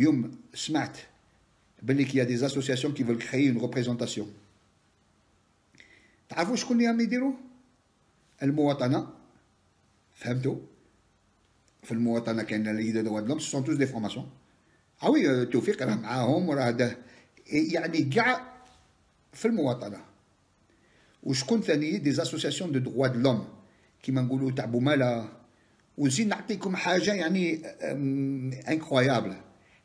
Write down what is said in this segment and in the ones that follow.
اليوم سمعت باللي qu'il y a des associations qui veulent créer une représentation. تعرفوا شكون اللي راهم يديروا؟ المواطنة. فهمتوا؟ في المواطنة كاين اللي يديروا droit de l'homme, ce sont tous des francs-maçons. Ah oui, توفيق راه معاهم وراه هذا يعني كاع في المواطنة. وشكون ثاني؟ des associations de droits de l'homme كيما نقولوا تاع بومالا. وزيد نعطيكم حاجة يعني incroyable.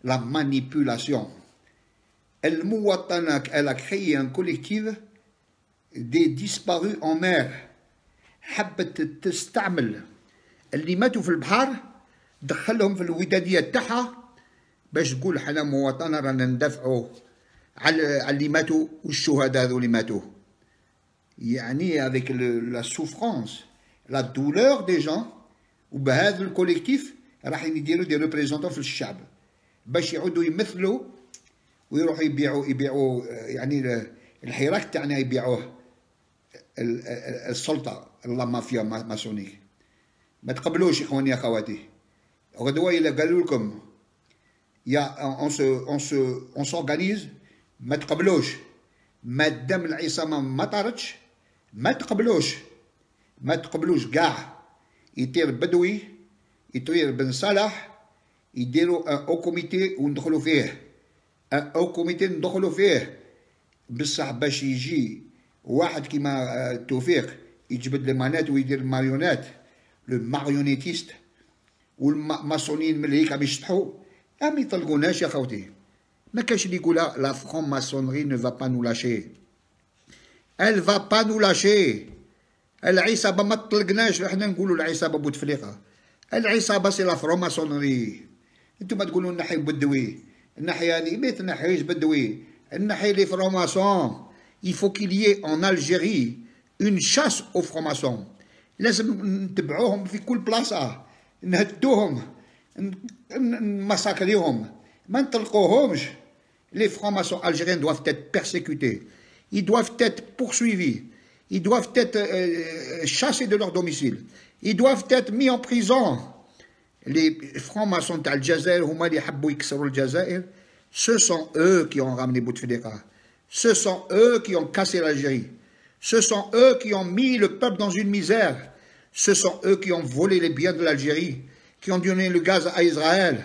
La manipulation. المواطنة elle a créé un collectif des disparus en mer. حبت تستعمل اللي ماتوا في البحر دخلهم في الودادية تاعها باش تقول حنا مواطنة رانا ندافعوا على اللي ماتوا والشهداء هذو اللي ماتوا. يعني avec la souffrance, la douleur des gens وبهذا الكوليكتيف راح يديروا دي ريبريزونتون في الشعب باش يعودوا يمثلوا ويروحوا يبيعوا يعني الحراك تاعنا يبيعوه السلطه لا مافيا ماسونيك. ما تقبلوش اخواني اخواتي. غدوه الا قالوا لكم يا اون سورغانيز ما تقبلوش. ما دام العصامه ما طارتش ما تقبلوش كاع. يطير بدوي يطير بن صالح يديروا او كوميتي وندخلوا فيه او كوميتي ندخلوا فيه بصح باش يجي واحد كيما توفيق يجبد المانات ويدير الماريونات لو ماريونيتيست والماسونيين من هيك عم يشطحوا ما يطلقوناش يا خوتي. ما كاش اللي يقولها لا فرون ماسونري نو فا با نو لاشي. ال فا با نو لاشي. العصابه ما تطلقناش. احنا نقولوا العصابه بوتفليقه. العصابه سي لا فرون ماسونري. انتم تقولوا نحي بدوي الناحيه هذه ما تنحيش بدوي الناحيه لي فرون ماسون. Il faut qu'il y ait en Algérie une chasse aux francs-maçons. لازم نتبعوهم في كل بلاصه نهدوهم نمساكريهم ما نطلقوهمش. Les francs-maçons algériens doivent être persécutés. Ils doivent être poursuivis. Ils doivent être chassés de leur domicile. Ils doivent être mis en prison. Les francs-maçons تاع الجزائر هما اللي يحبوا يكسروا الجزائر. Ce sont eux qui ont ramené Bouteflika. Ce sont eux qui ont cassé l'Algérie. Ce sont eux qui ont mis le peuple dans une misère. Ce sont eux qui ont volé les biens de l'Algérie, qui ont donné le gaz à Israël,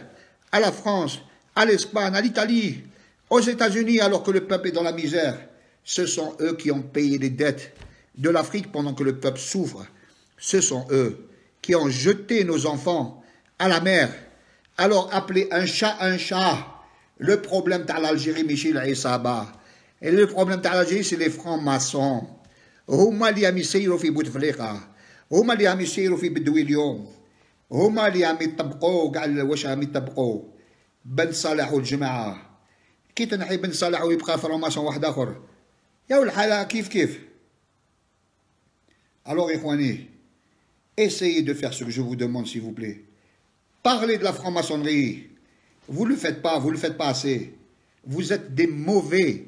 à la France, à l'Espagne, à l'Italie, aux États-Unis alors que le peuple est dans la misère. Ce sont eux qui ont payé les dettes de l'Afrique pendant que le peuple souffre. Ce sont eux qui ont jeté nos enfants à la mer. Alors appelez un chat. Le problème de l'Algérie, Michel Aïsaba. Et le problème de l'Algérie, c'est les francs-maçons. هما اللي عم يسيروا في بوتفليقة. هما اللي عم يسيروا في بدوي اليوم. هما اللي عم يطبقوا كاع واش عم يطبقوا. بن صالح والجماعة. كي تنحي بن صالح ويبقى فرماسون واحد آخر. يا والحالة كيف. Alors إخواني, essayez de faire ce que je vous demande s'il vous plaît. Parlez de la franc-maçonnerie. Vous le faites pas assez. Vous êtes des mauvais.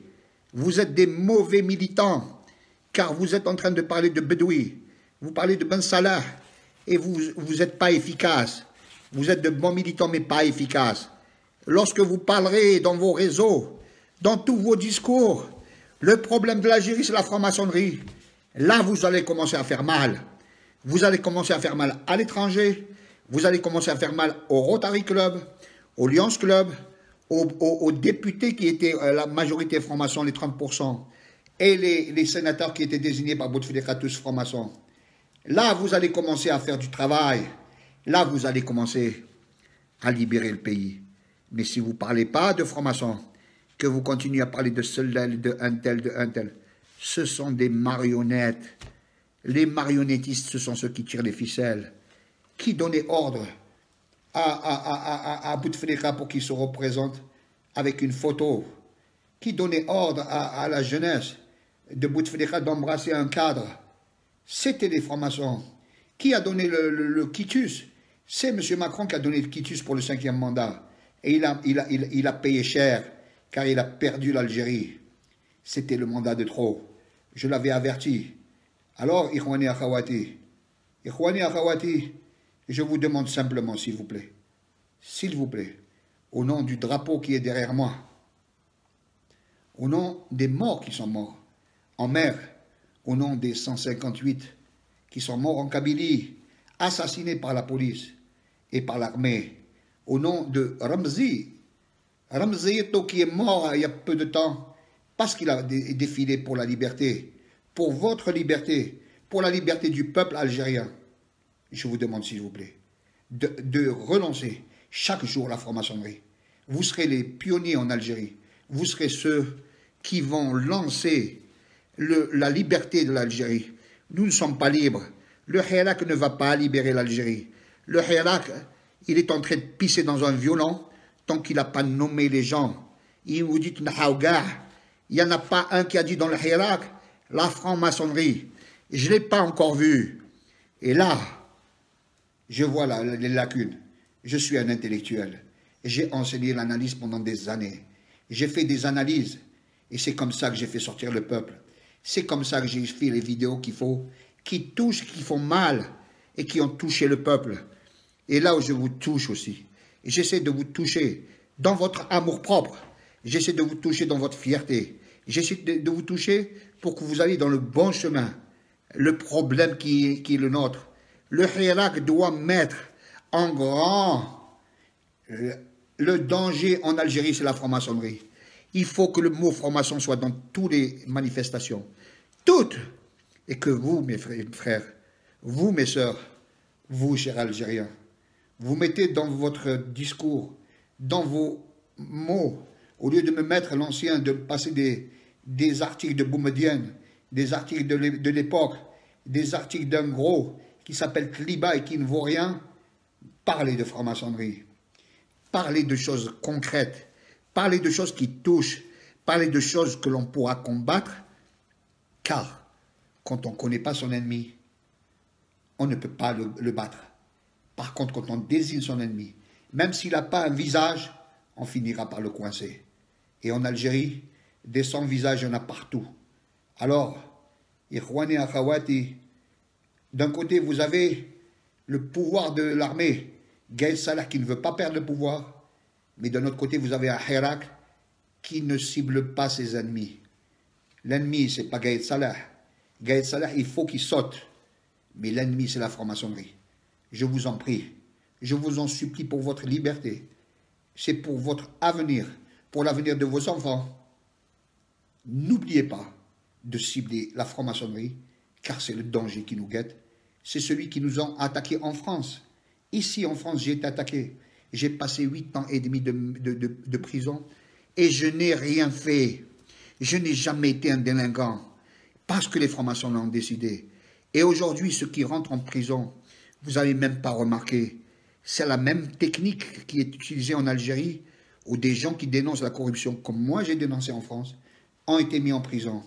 Vous êtes des mauvais militants. Car vous êtes en train de parler de Bedoui. Vous parlez de Ben Salah. Et vous n'êtes pas efficace. Vous êtes de bons militants mais pas efficaces. Lorsque vous parlerez dans vos réseaux, dans tous vos discours, le problème de l'Algérie c'est la franc-maçonnerie. Là vous allez commencer à faire mal. Vous allez commencer à faire mal à l'étranger. Vous allez commencer à faire mal au Rotary Club, au Lions Club, aux députés qui étaient la majorité franc-maçon, les 30%, et les sénateurs qui étaient désignés par Bouteflika, tous francs-maçons. Là, vous allez commencer à faire du travail. Là, vous allez commencer à libérer le pays. Mais si vous ne parlez pas de francs-maçons, que vous continuez à parler de cela, de un tel, ce sont des marionnettes. Les marionnettistes, ce sont ceux qui tirent les ficelles, qui donnaient ordre à Bouteflika pour qu'il se représente avec une photo, qui donnait ordre à la jeunesse de Bouteflika d'embrasser un cadre. C'était des francs-maçons. Qui a donné le quitus? C'est M. Macron qui a donné le quitus pour le 5e mandat. Et il a payé cher, car il a perdu l'Algérie. C'était le mandat de trop. Je l'avais averti. Alors, Ikhwani Akhawati, je vous demande simplement, s'il vous plaît, au nom du drapeau qui est derrière moi, au nom des morts qui sont morts en mer, au nom des 158 qui sont morts en Kabylie, assassinés par la police et par l'armée, au nom de Ramzi Eto qui est mort il y a peu de temps parce qu'il a défilé pour la liberté, pour votre liberté, pour la liberté du peuple algérien. Je vous demande, s'il vous plaît, de relancer chaque jour la franc-maçonnerie. Vous serez les pionniers en Algérie. Vous serez ceux qui vont lancer la liberté de l'Algérie. Nous ne sommes pas libres. Le Hirak ne va pas libérer l'Algérie. Le Hirak, il est en train de pisser dans un violon tant qu'il n'a pas nommé les gens. Il vous dit, il n'y en a pas un qui a dit dans le Hirak, la franc-maçonnerie. Je ne l'ai pas encore vu. Et là, je vois les lacunes. Je suis un intellectuel. J'ai enseigné l'analyse pendant des années. J'ai fait des analyses. Et c'est comme ça que j'ai fait sortir le peuple. C'est comme ça que j'ai fait les vidéos qui touchent, qui font mal et qui ont touché le peuple. Et là où je vous touche aussi, j'essaie de vous toucher dans votre amour-propre. J'essaie de vous toucher dans votre fierté. J'essaie de vous toucher pour que vous alliez dans le bon chemin. Le problème qui est le nôtre. Le Hirak doit mettre en grand le danger en Algérie, c'est la franc-maçonnerie. Il faut que le mot franc-maçon soit dans toutes les manifestations. Toutes. Et que vous, mes frères, vous, mes sœurs, vous, chers Algériens, vous mettez dans votre discours, dans vos mots, au lieu de me mettre l'ancien, de passer des articles de Boumedienne, des articles de l'époque, des articles d'un gros qui s'appelle Kliba et qui ne vaut rien, parlez de franc-maçonnerie, parlez de choses concrètes, parlez de choses qui touchent, parlez de choses que l'on pourra combattre, car quand on ne connaît pas son ennemi, on ne peut pas le battre. Par contre, quand on désigne son ennemi, même s'il n'a pas un visage, on finira par le coincer. Et en Algérie, des sans-visages, il y en a partout. Alors, Ikhwani Akhawati, d'un côté, vous avez le pouvoir de l'armée, Gaïd Salah qui ne veut pas perdre le pouvoir, mais d'un autre côté, vous avez un Hirak qui ne cible pas ses ennemis. L'ennemi, ce n'est pas Gaïd Salah. Gaïd Salah, il faut qu'il saute. Mais l'ennemi, c'est la franc-maçonnerie. Je vous en prie, je vous en supplie pour votre liberté. C'est pour votre avenir, pour l'avenir de vos enfants. N'oubliez pas de cibler la franc-maçonnerie, car c'est le danger qui nous guette. C'est celui qui nous a attaqués en France. Ici, en France, j'ai été attaqué. J'ai passé 8 ans et demi de prison et je n'ai rien fait. Je n'ai jamais été un délinquant parce que les francs-maçons l'ont décidé. Et aujourd'hui, ceux qui rentrent en prison, vous n'avez même pas remarqué, c'est la même technique qui est utilisée en Algérie où des gens qui dénoncent la corruption, comme moi j'ai dénoncé en France, ont été mis en prison.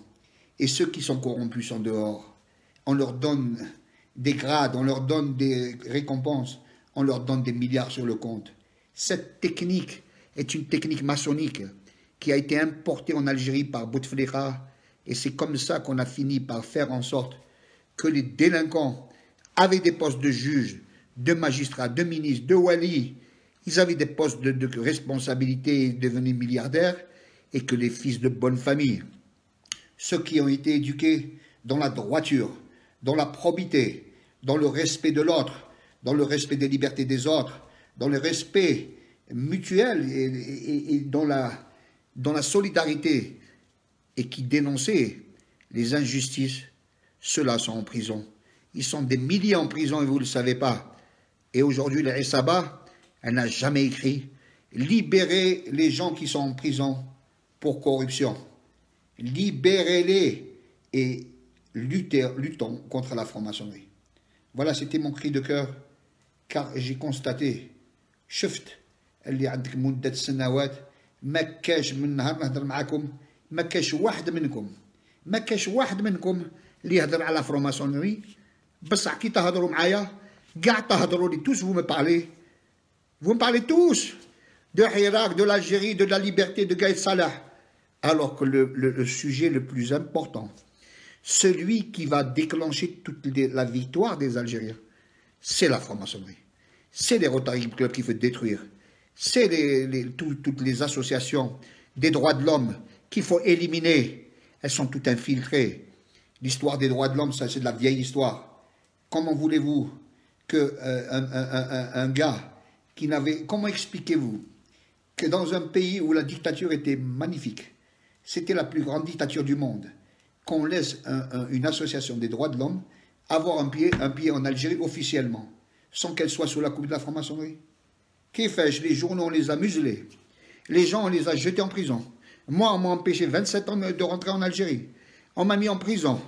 Et ceux qui sont corrompus sont dehors. On leur donne des grades, on leur donne des récompenses, on leur donne des milliards sur le compte. Cette technique est une technique maçonnique qui a été importée en Algérie par Bouteflika. Et c'est comme ça qu'on a fini par faire en sorte que les délinquants avaient des postes de juges, de magistrats, de ministres, de wali. Ils avaient des postes de responsabilité et devenaient milliardaires, et que les fils de bonne famille, ceux qui ont été éduqués dans la droiture, dans la probité, dans le respect de l'autre, dans le respect des libertés des autres, dans le respect mutuel et dans la solidarité, et qui dénonçaient les injustices, ceux-là sont en prison. Ils sont des milliers en prison et vous ne le savez pas. Et aujourd'hui, le Issaba, elle n'a jamais écrit « Libérez les gens qui sont en prison pour corruption. Libérez-les et luttons contre la franc-maçonnerie. » Voilà, c'était mon cri de cœur, car j'ai constaté, شفت اللي عندك مدة سنوات ما كاش من نهار نهضر معاكم ما كاش واحد منكم اللي يهضر على فرماسونري بصح كي تهضروا معايا كاع تهضروا لي tous vous me parlez tous de Hirak, de l'Algérie, de la liberté de Gaïd Salah, alors que le sujet le plus important, celui qui va déclencher toute la victoire des Algériens, c'est la franc-maçonnerie. C'est les Rotary Club qui veut détruire. C'est toutes les associations des droits de l'homme qu'il faut éliminer. Elles sont toutes infiltrées. L'histoire des droits de l'homme, ça c'est de la vieille histoire. Comment voulez-vous que un gars qui n'avait... Comment expliquez-vous que dans un pays où la dictature était magnifique, c'était la plus grande dictature du monde, qu'on laisse une association des droits de l'homme avoir un pied en Algérie officiellement, sans qu'elle soit sous la coupe de la franc-maçonnerie? Qui fait? Les journaux, on les a muselés. Les gens, on les a jetés en prison. Moi, on m'a empêché 27 ans de rentrer en Algérie. On m'a mis en prison.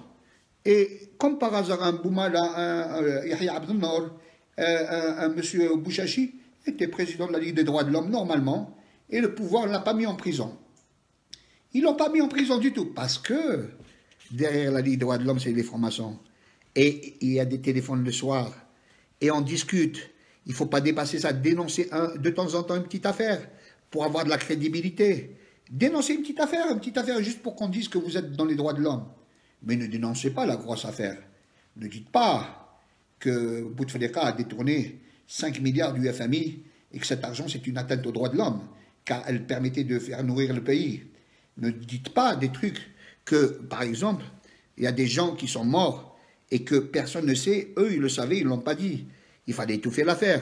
Et comme par hasard, un Boumala, un Yahya Abdel Nour, un monsieur Bouchachi, était président de la Ligue des droits de l'homme normalement, et le pouvoir ne l'a pas mis en prison. Ils ne l'ont pas mis en prison du tout, parce que derrière la Ligue des droits de l'homme, c'est les francs-maçons. Et il y a des téléphones le soir, et on discute. Il ne faut pas dépasser ça, dénoncer de temps en temps une petite affaire, pour avoir de la crédibilité. Dénoncez une petite affaire juste pour qu'on dise que vous êtes dans les droits de l'homme. Mais ne dénoncez pas la grosse affaire. Ne dites pas que Bouteflika a détourné 5 milliards du FMI et que cet argent c'est une atteinte aux droits de l'homme, car elle permettait de faire nourrir le pays. Ne dites pas des trucs que, par exemple, il y a des gens qui sont morts et que personne ne sait, eux ils le savaient, ils ne l'ont pas dit. Il fallait étouffer l'affaire.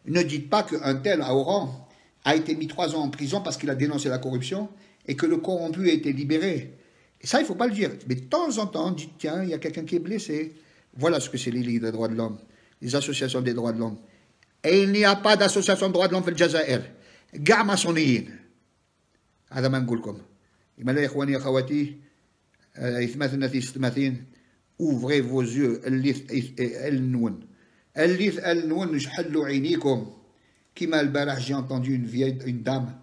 Ne dites pas qu'un tel à Oran a été mis 3 ans en prison parce qu'il a dénoncé la corruption et que le corrompu a été libéré. Et ça, il ne faut pas le dire. Mais de temps en temps, dites, tiens, il y a quelqu'un qui est blessé. Voilà ce que c'est les ligues des droits de l'homme, les associations des droits de l'homme. Et il n'y a pas d'association de droits de l'homme في الجزائر. كاع ماسونيين. هذا ما نقول لكم. يا إخواني يا أخواتي 38 ouvrez vos yeux النون. اللي نون جحلوا عينيكم. كما البارح j'ai entendu une dame